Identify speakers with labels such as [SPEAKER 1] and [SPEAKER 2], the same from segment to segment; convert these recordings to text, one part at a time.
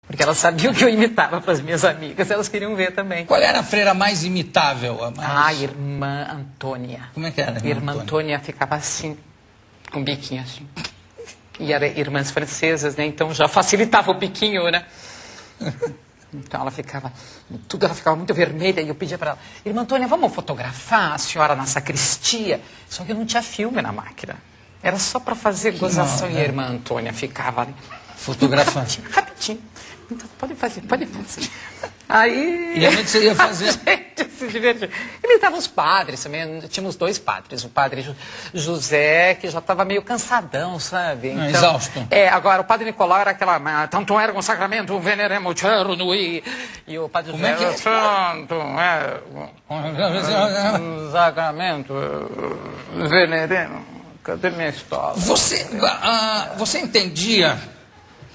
[SPEAKER 1] Porque elas sabiam que eu imitava para as minhas amigas, elas queriam ver também.
[SPEAKER 2] Qual era a freira mais imitável?
[SPEAKER 1] A irmã Antônia.
[SPEAKER 2] Como é que era?
[SPEAKER 1] Irmã Antônia ficava assim, com o biquinho assim. E eram irmãs francesas, né? Então já facilitava o biquinho, né? Então ela ficava muito vermelha e eu pedia para ela, irmã Antônia, vamos fotografar a senhora na sacristia? Só que não tinha filme na máquina. Era só para fazer gozação e a irmã Antônia ficava ali.
[SPEAKER 2] Fotografando.
[SPEAKER 1] Rapidinho. Então, pode fazer. Aí...
[SPEAKER 2] E onde você ia fazer?
[SPEAKER 1] A gente se divertia. Imitava os padres também. Tínhamos 2 padres. O padre José, que já estava meio cansadão, sabe? Então,
[SPEAKER 2] exausto.
[SPEAKER 1] Agora, o padre Nicolau era aquela... Tanto era um sacramento, um veneremo eterno. E o padre José era santo. Um sacramento, veneremo. Cadê minha história?
[SPEAKER 2] Você entendia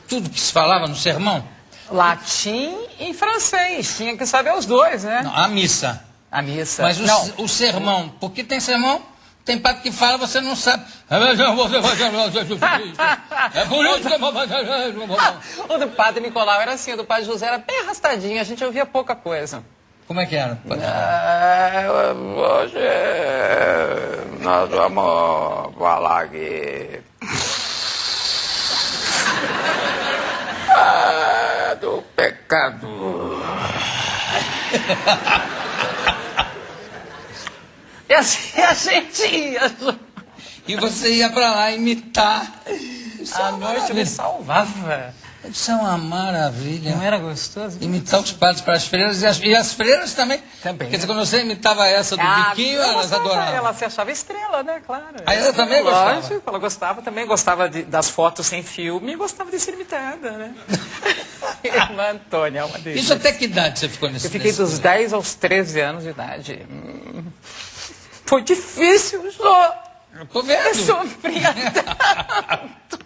[SPEAKER 2] tudo que se falava no sermão?
[SPEAKER 1] Latim e francês. Tinha que saber os 2, né?
[SPEAKER 2] Não, a missa.
[SPEAKER 1] A missa.
[SPEAKER 2] Mas o sermão, porque tem sermão, tem padre que fala, você não sabe. É por isso que
[SPEAKER 1] O do padre Nicolau era assim, o do padre José era bem arrastadinho, a gente ouvia pouca coisa.
[SPEAKER 2] Como é que era?
[SPEAKER 1] Hoje nós vamos falar aqui do pecado. E assim a gente ia.
[SPEAKER 2] E você ia pra lá imitar.
[SPEAKER 1] A noite me salvava.
[SPEAKER 2] Isso é uma maravilha.
[SPEAKER 1] Não era gostoso?
[SPEAKER 2] Imitar os padres para as freiras e as freiras também.
[SPEAKER 1] Também.
[SPEAKER 2] Quer dizer, quando você imitava essa do biquinho, elas adoravam.
[SPEAKER 1] Ela se achava estrela, né? Claro.
[SPEAKER 2] Aí ela também gostava?
[SPEAKER 1] Lógico, ela gostava também. Gostava das fotos sem filme e gostava de ser imitada, né? Irmã Antônia, uma deles.
[SPEAKER 2] Isso até que idade você ficou nesse?
[SPEAKER 1] Eu fiquei dos 10 aos 13 anos de idade. Foi difícil, Jô.
[SPEAKER 2] Eu tô vendo.
[SPEAKER 1] Eu sofria tanto.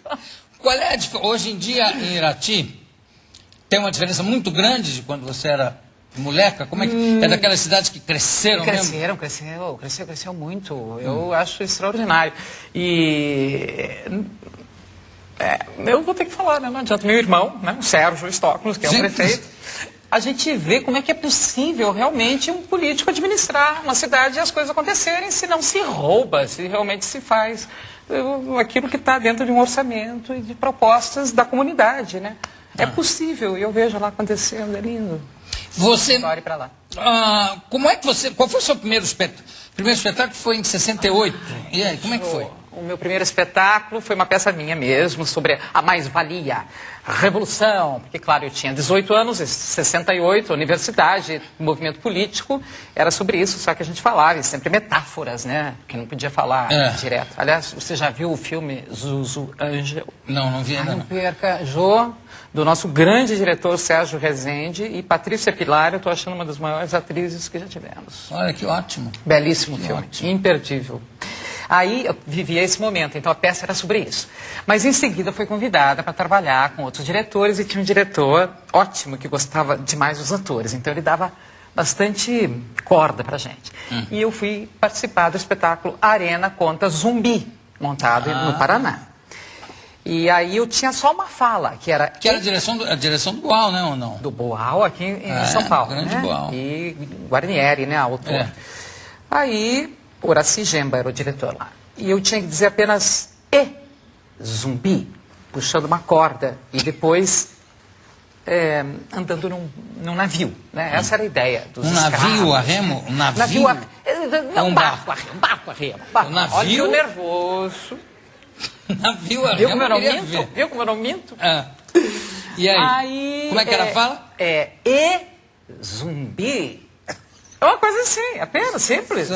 [SPEAKER 2] Qual é a diferença? Hoje em dia, em Irati, tem uma diferença muito grande de quando você era moleca? Como é que é daquelas cidades que cresceram mesmo?
[SPEAKER 1] Cresceu muito. Eu acho extraordinário. E eu vou ter que falar, né? Não adianta. Meu irmão, né? O Sérgio Stoklos, que é o prefeito. A gente vê como é que é possível realmente um político administrar uma cidade e as coisas acontecerem se não se rouba, se realmente se faz aquilo que está dentro de um orçamento e de propostas da comunidade, né? É possível, e eu vejo lá acontecendo, é lindo.
[SPEAKER 2] Você...
[SPEAKER 1] Bora ir para lá.
[SPEAKER 2] Como é que você... Qual foi o seu primeiro espetáculo? O primeiro espetáculo foi em 68. E aí, como é que foi?
[SPEAKER 1] O meu primeiro espetáculo foi uma peça minha mesmo, sobre a mais-valia, a revolução. Porque, claro, eu tinha 18 anos, 68, universidade, movimento político, era sobre isso, só que a gente falava, sempre metáforas, né? Que não podia falar direto. Aliás, você já viu o filme Zuzu Angel?
[SPEAKER 2] Não vi ainda.
[SPEAKER 1] Não perca, Jô, do nosso grande diretor Sérgio Rezende e Patrícia Pilar, eu estou achando uma das maiores atrizes que já tivemos.
[SPEAKER 2] Olha, que ótimo.
[SPEAKER 1] Belíssimo filme, ótimo. Imperdível. Aí eu vivia esse momento, então a peça era sobre isso. Mas em seguida fui convidada para trabalhar com outros diretores e tinha um diretor ótimo que gostava demais dos atores, então ele dava bastante corda para gente. E eu fui participar do espetáculo Arena Conta Zumbi, montado no Paraná. E aí eu tinha só uma fala, que era...
[SPEAKER 2] Que era a direção do Boal, né, ou não?
[SPEAKER 1] Do Boal, aqui em São Paulo.
[SPEAKER 2] Grande
[SPEAKER 1] né?
[SPEAKER 2] Boal.
[SPEAKER 1] E Guarnieri, né, autor. Aí... Horaci Gemba era o diretor lá. E eu tinha que dizer apenas zumbi, puxando uma corda e depois andando num navio. Né? Essa era a ideia dos escravos.
[SPEAKER 2] Navio a remo? Um navio?
[SPEAKER 1] Um barco a remo.
[SPEAKER 2] Um navio?
[SPEAKER 1] Olha que nervoso.
[SPEAKER 2] Navio a remo.
[SPEAKER 1] Viu como eu não minto?
[SPEAKER 2] E aí? Como é que ela fala?
[SPEAKER 1] Zumbi. É uma coisa assim, apenas, simples.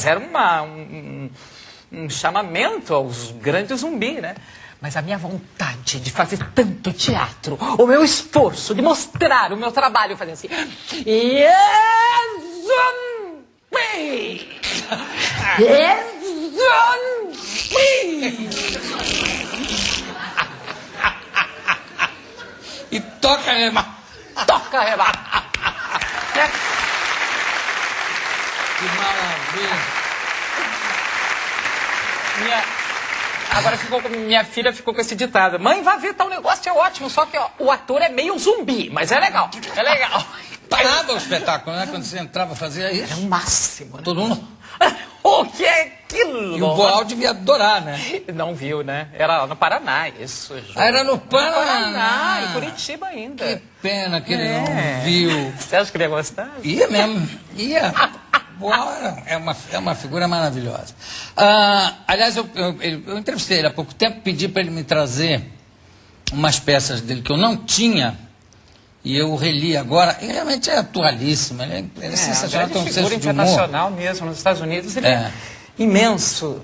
[SPEAKER 1] Era um chamamento aos grandes zumbis, né? Mas a minha vontade de fazer tanto teatro, o meu esforço de mostrar o meu trabalho, fazer assim... Zumbi! Zumbi!
[SPEAKER 2] E toca, Rema!
[SPEAKER 1] Toca, Rema!
[SPEAKER 2] Que maravilha!
[SPEAKER 1] Agora minha filha ficou com esse ditado. Mãe, vai ver tal negócio, é ótimo. Só que ó, o ator é meio zumbi, mas é legal. É legal.
[SPEAKER 2] Parava o espetáculo, né? Quando você entrava, fazia isso.
[SPEAKER 1] É o máximo. Né?
[SPEAKER 2] Todo mundo...
[SPEAKER 1] O que é aquilo?
[SPEAKER 2] E o Boal devia adorar, né?
[SPEAKER 1] Não viu, né? Era no Paraná, isso.
[SPEAKER 2] Era no
[SPEAKER 1] Paraná, em Curitiba ainda.
[SPEAKER 2] Que pena que ele não viu.
[SPEAKER 1] Você acha que ele ia gostar?
[SPEAKER 2] Ia mesmo, ia. Boal é uma figura maravilhosa. Aliás, eu entrevistei ele há pouco tempo, pedi para ele me trazer umas peças dele que eu não tinha. E eu reli agora, e realmente é atualíssimo, ele é sensacional, tem um senso de humor.
[SPEAKER 1] Internacional mesmo, nos Estados Unidos, ele é imenso.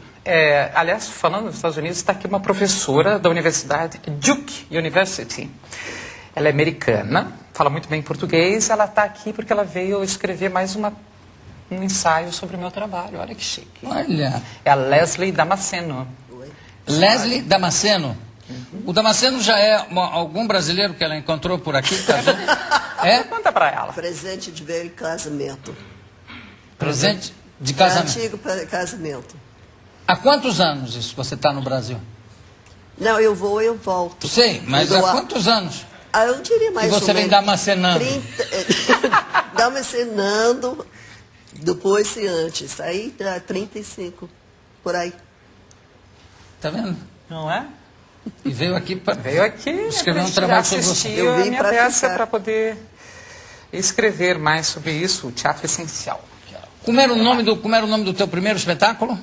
[SPEAKER 1] Aliás, falando nos Estados Unidos, está aqui uma professora da universidade, Duke University. Ela é americana, fala muito bem português, ela está aqui porque ela veio escrever mais um ensaio sobre o meu trabalho, olha que chique.
[SPEAKER 2] Olha.
[SPEAKER 1] É a Leslie Damasceno.
[SPEAKER 2] Leslie Damasceno? O Damasceno já é algum brasileiro que ela encontrou por aqui? Casou? É?
[SPEAKER 1] Conta pra ela.
[SPEAKER 3] Presente de velho casamento.
[SPEAKER 2] Presente de casamento?
[SPEAKER 3] Antigo casamento.
[SPEAKER 2] Há quantos anos isso você está no Brasil?
[SPEAKER 3] Não, eu vou e eu volto.
[SPEAKER 2] Sei, mas há quantos anos?
[SPEAKER 3] Eu diria mais
[SPEAKER 2] ou menos. E você vem damacenando?
[SPEAKER 3] 30, damacenando, depois e antes. Aí dá 35, por aí.
[SPEAKER 2] Tá vendo?
[SPEAKER 1] Não é?
[SPEAKER 2] E veio aqui para
[SPEAKER 1] escrever
[SPEAKER 2] um trabalho sobre você.
[SPEAKER 1] Eu vim para peça para poder escrever mais sobre isso, o teatro essencial.
[SPEAKER 2] Como era o nome do teu primeiro espetáculo?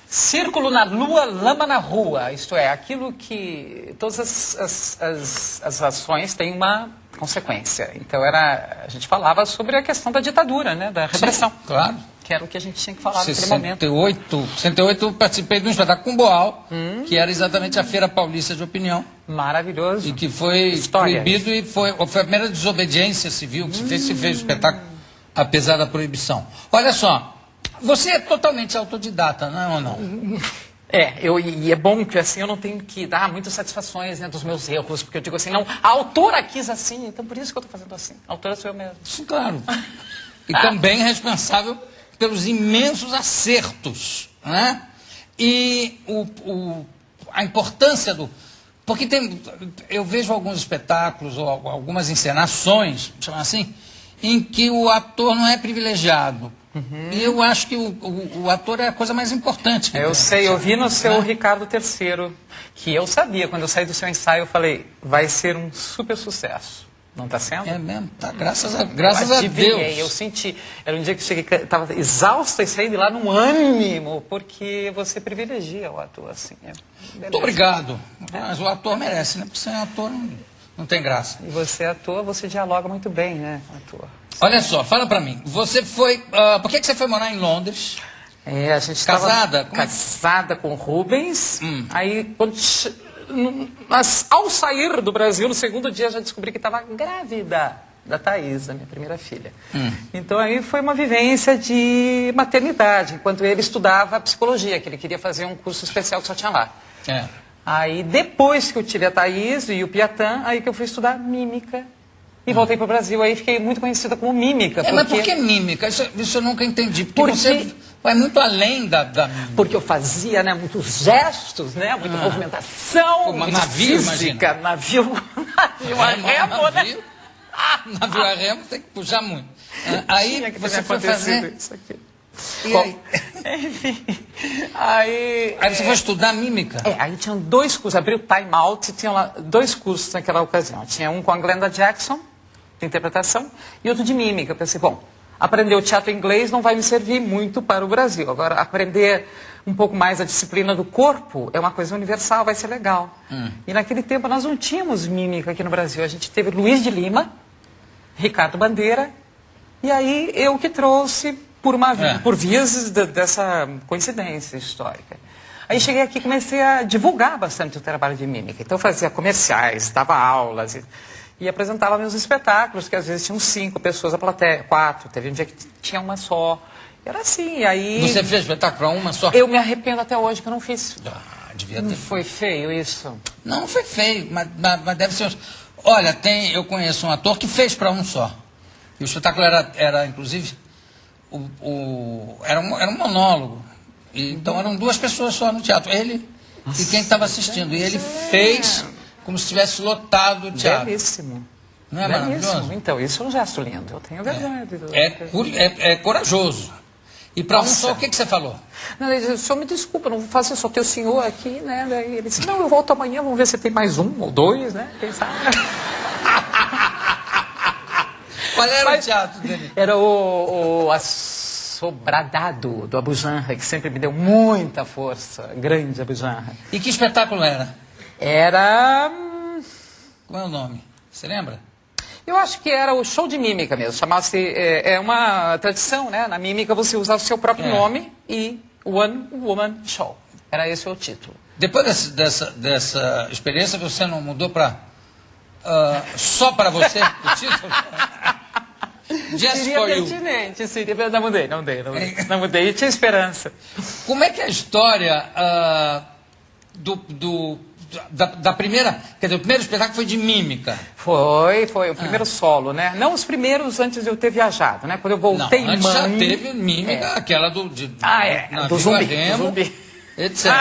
[SPEAKER 1] Círculo na Lua, Lama na Rua. Isto é, aquilo que todas as ações têm uma consequência. Então a gente falava sobre a questão da ditadura, né, da repressão.
[SPEAKER 2] Sim, claro.
[SPEAKER 1] Que era o que a gente tinha que falar naquele momento. Em
[SPEAKER 2] 68 eu participei de um espetáculo com Boal, que era exatamente a Feira Paulista de Opinião.
[SPEAKER 1] Maravilhoso.
[SPEAKER 2] E que foi proibido e foi a primeira desobediência civil que se fez o espetáculo, apesar da proibição. Olha só, você é totalmente autodidata, não é ou não?
[SPEAKER 1] E é bom que assim eu não tenho que dar muitas satisfações, né, dos meus erros, porque eu digo assim, não, a autora quis assim, então por isso que eu estou fazendo assim. A autora sou eu mesmo.
[SPEAKER 2] Sim, claro. E também responsável pelos imensos acertos, né? E a importância do... Porque eu vejo alguns espetáculos ou algumas encenações, chamar assim, em que o ator não é privilegiado. E eu acho que o ator é a coisa mais importante.
[SPEAKER 1] Eu sei, eu vi no seu Ricardo III, que eu sabia, quando eu saí do seu ensaio, eu falei, vai ser um super sucesso. Não está sendo?
[SPEAKER 2] É mesmo, tá, graças a Deus.
[SPEAKER 1] Eu senti. Era um dia que cheguei, estava exausta e saí de lá num ânimo, porque você privilegia o ator, assim.
[SPEAKER 2] Muito obrigado. Mas o ator merece, né? Porque sem ator não tem graça.
[SPEAKER 1] E você é ator, você dialoga muito bem, né, ator?
[SPEAKER 2] Olha só, fala pra mim. Você foi... por que você foi morar em Londres?
[SPEAKER 1] A gente
[SPEAKER 2] casada?
[SPEAKER 1] Casada com o Rubens. Aí, mas ao sair do Brasil, no segundo dia, já descobri que estava grávida da Thaís, a minha primeira filha. Então aí foi uma vivência de maternidade, enquanto ele estudava psicologia, que ele queria fazer um curso especial que só tinha lá. Aí depois que eu tive a Thaís e o Piatã, aí que eu fui estudar mímica. E voltei para o Brasil, aí fiquei muito conhecida como mímica.
[SPEAKER 2] Mas por que mímica? Isso eu nunca entendi. Porque você vai muito além da...
[SPEAKER 1] Porque eu fazia, né, muitos gestos, né, muita movimentação,
[SPEAKER 2] navio,
[SPEAKER 1] física, navio a remo, né?
[SPEAKER 2] Navio a remo tem que puxar muito. Aí você foi fazer...
[SPEAKER 1] isso aqui.
[SPEAKER 2] Enfim.
[SPEAKER 1] Aí
[SPEAKER 2] você foi estudar mímica?
[SPEAKER 1] Aí tinham 2 cursos, abri o Time Out, tinha lá 2 cursos naquela ocasião. Tinha um com a Glenda Jackson, de interpretação, e outro de mímica. Eu pensei, bom, aprender o teatro inglês não vai me servir muito para o Brasil. Agora, aprender um pouco mais a disciplina do corpo é uma coisa universal, vai ser legal. E naquele tempo nós não tínhamos mímica aqui no Brasil. A gente teve Luiz de Lima, Ricardo Bandeira, e aí eu que trouxe por vias dessa coincidência histórica. Aí cheguei aqui e comecei a divulgar bastante o trabalho de mímica. Então eu fazia comerciais, dava aulas e apresentava meus espetáculos, que às vezes tinham 5 pessoas, a plateia 4, teve um dia que tinha uma só. Era assim, aí...
[SPEAKER 2] Você fez espetáculo para uma só?
[SPEAKER 1] Eu me arrependo até hoje que eu não fiz.
[SPEAKER 2] Devia ter.
[SPEAKER 1] Não foi feio isso?
[SPEAKER 2] Não foi feio, mas deve ser... Olha, eu conheço um ator que fez para um só. E o espetáculo era inclusive, era um monólogo. Então eram 2 pessoas só no teatro. Ele e quem estava assistindo. E ele fez como se tivesse lotado o teatro.
[SPEAKER 1] Belíssimo.
[SPEAKER 2] Não é
[SPEAKER 1] Belíssimo.
[SPEAKER 2] maravilhoso?
[SPEAKER 1] Então, isso é um gesto lindo. Eu tenho vergonha.
[SPEAKER 2] É corajoso. E para um só, o que você falou?
[SPEAKER 1] Não, ele disse, o senhor me desculpa, não vou fazer, só ter o senhor aqui, né? Daí ele disse, não, eu volto amanhã, vamos ver se tem mais um ou dois, né? Quem sabe?
[SPEAKER 2] Qual era o teatro dele?
[SPEAKER 1] Era o Assobradado do Abu Janra, que sempre me deu muita força, grande Abu Janra.
[SPEAKER 2] E que espetáculo era?
[SPEAKER 1] Era...
[SPEAKER 2] Qual é o nome? Você lembra?
[SPEAKER 1] Eu acho que era o show de mímica mesmo, chamava-se, é uma tradição, né? Na mímica você usa o seu próprio nome e One Woman Show. Era esse o título.
[SPEAKER 2] Depois dessa experiência, você não mudou para só para você o título? Just
[SPEAKER 1] Seria
[SPEAKER 2] for you.
[SPEAKER 1] pertinente, seria... Não mudei, e tinha esperança.
[SPEAKER 2] Como é que é a história da primeira... Quer dizer, o primeiro espetáculo foi de mímica.
[SPEAKER 1] Foi o primeiro solo, né? Não os primeiros antes de eu ter viajado, né? Quando eu voltei
[SPEAKER 2] Não, antes
[SPEAKER 1] mãe...
[SPEAKER 2] já teve mímica, aquela do
[SPEAKER 1] do zumbi.
[SPEAKER 2] Etc.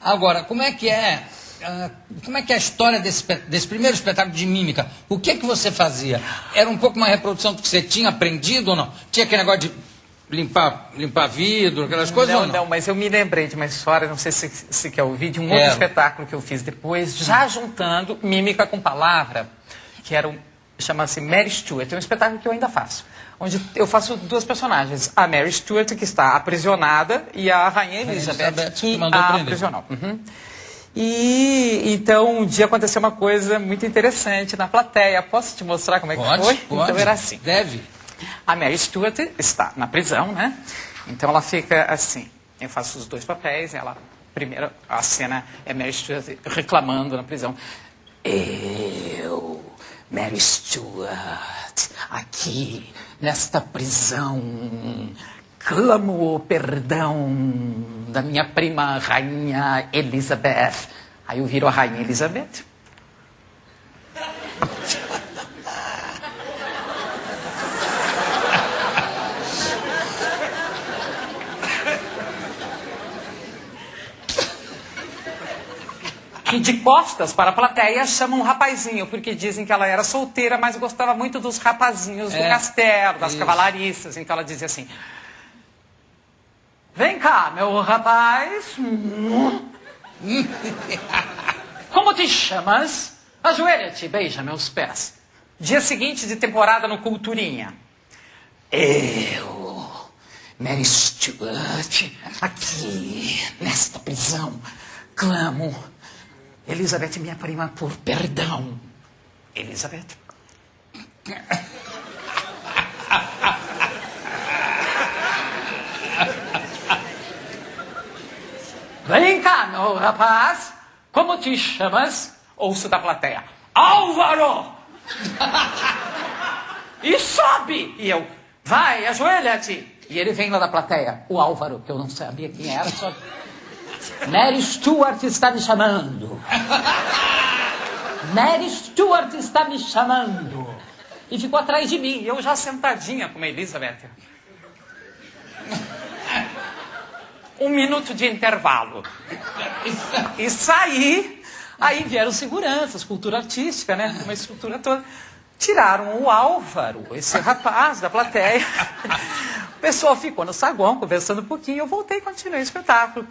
[SPEAKER 2] Agora, como é que é a história desse primeiro espetáculo de mímica? O que você fazia? Era um pouco uma reprodução do que você tinha aprendido ou não? Tinha aquele negócio de limpar vidro, aquelas coisas ou não?
[SPEAKER 1] Não, mas eu me lembrei de uma história, não sei se quer ouvir, de um outro espetáculo que eu fiz depois, já juntando mímica com palavra, que era chama-se Mary Stuart, é um espetáculo que eu ainda faço, onde eu faço duas personagens, a Mary Stuart, que está aprisionada, e a Rainha Elizabeth, que a aprisionou. E então um dia aconteceu uma coisa muito interessante na plateia. Posso te mostrar como é que foi?
[SPEAKER 2] Pode.
[SPEAKER 1] Então era assim.
[SPEAKER 2] Deve.
[SPEAKER 1] A Mary Stuart está na prisão, né? Então ela fica assim. Eu faço os dois papéis. Primeiro, a cena é Mary Stuart reclamando na prisão. Eu, Mary Stuart, aqui nesta prisão, clamo o perdão da minha prima Rainha Elizabeth. Aí eu viro a Rainha Elizabeth. E de costas para a plateia chamam um rapazinho, porque dizem que ela era solteira, mas gostava muito dos rapazinhos do castelo, das cavalariças. Então ela dizia assim: vem cá, meu rapaz. Como te chamas? Ajoelha-te, beija meus pés. Dia seguinte de temporada no Culturinha. Eu, Mary Stuart, aqui nesta prisão, clamo Elizabeth, minha prima, por perdão. Elizabeth. Vem cá, meu rapaz. Como te chamas? Ouço da plateia. Álvaro! E sobe! E eu, vai, ajoelha-te. E ele vem lá da plateia. O Álvaro, que eu não sabia quem era, só... Mary Stuart está me chamando. Mary Stuart está me chamando. E ficou atrás de mim, eu já sentadinha com a Elizabeth. 1 minuto de intervalo. E saí. Aí vieram seguranças, cultura artística, né? Uma estrutura toda. Tiraram o Álvaro, esse rapaz da plateia. O pessoal ficou no saguão, conversando um pouquinho. Eu voltei e continuei o espetáculo.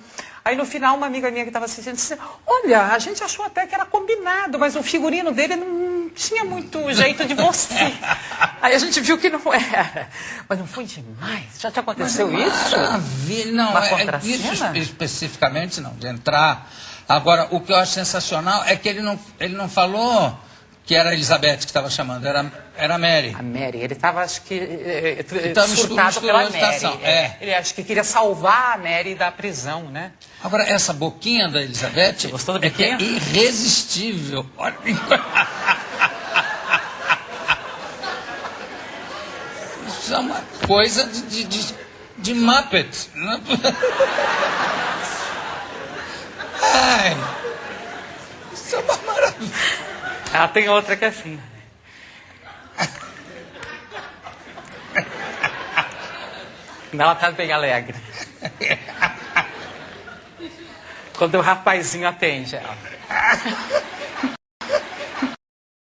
[SPEAKER 1] Aí no final, uma amiga minha que estava assistindo disse: olha, a gente achou até que era combinado, mas o figurino dele não tinha muito jeito de você. Aí a gente viu que não era. Mas não foi demais? Já te aconteceu isso?
[SPEAKER 2] Maravilha. Não, isso especificamente não, de entrar. Agora, o que eu acho sensacional é que ele não falou que era a Elizabeth que estava chamando, era a Mary.
[SPEAKER 1] A Mary, ele estava, acho que,
[SPEAKER 2] surtado
[SPEAKER 1] pela Mary.
[SPEAKER 2] Ele
[SPEAKER 1] acho que queria salvar a Mary da prisão, né?
[SPEAKER 2] Agora, essa boquinha da Elizabeth
[SPEAKER 1] Você gostou da boquinha?
[SPEAKER 2] É irresistível. Olha. Isso é uma coisa de Muppet. Ai, isso é uma maravilha.
[SPEAKER 1] Ela tem outra que é assim. Ela tá bem alegre. Quando o rapazinho atende ela.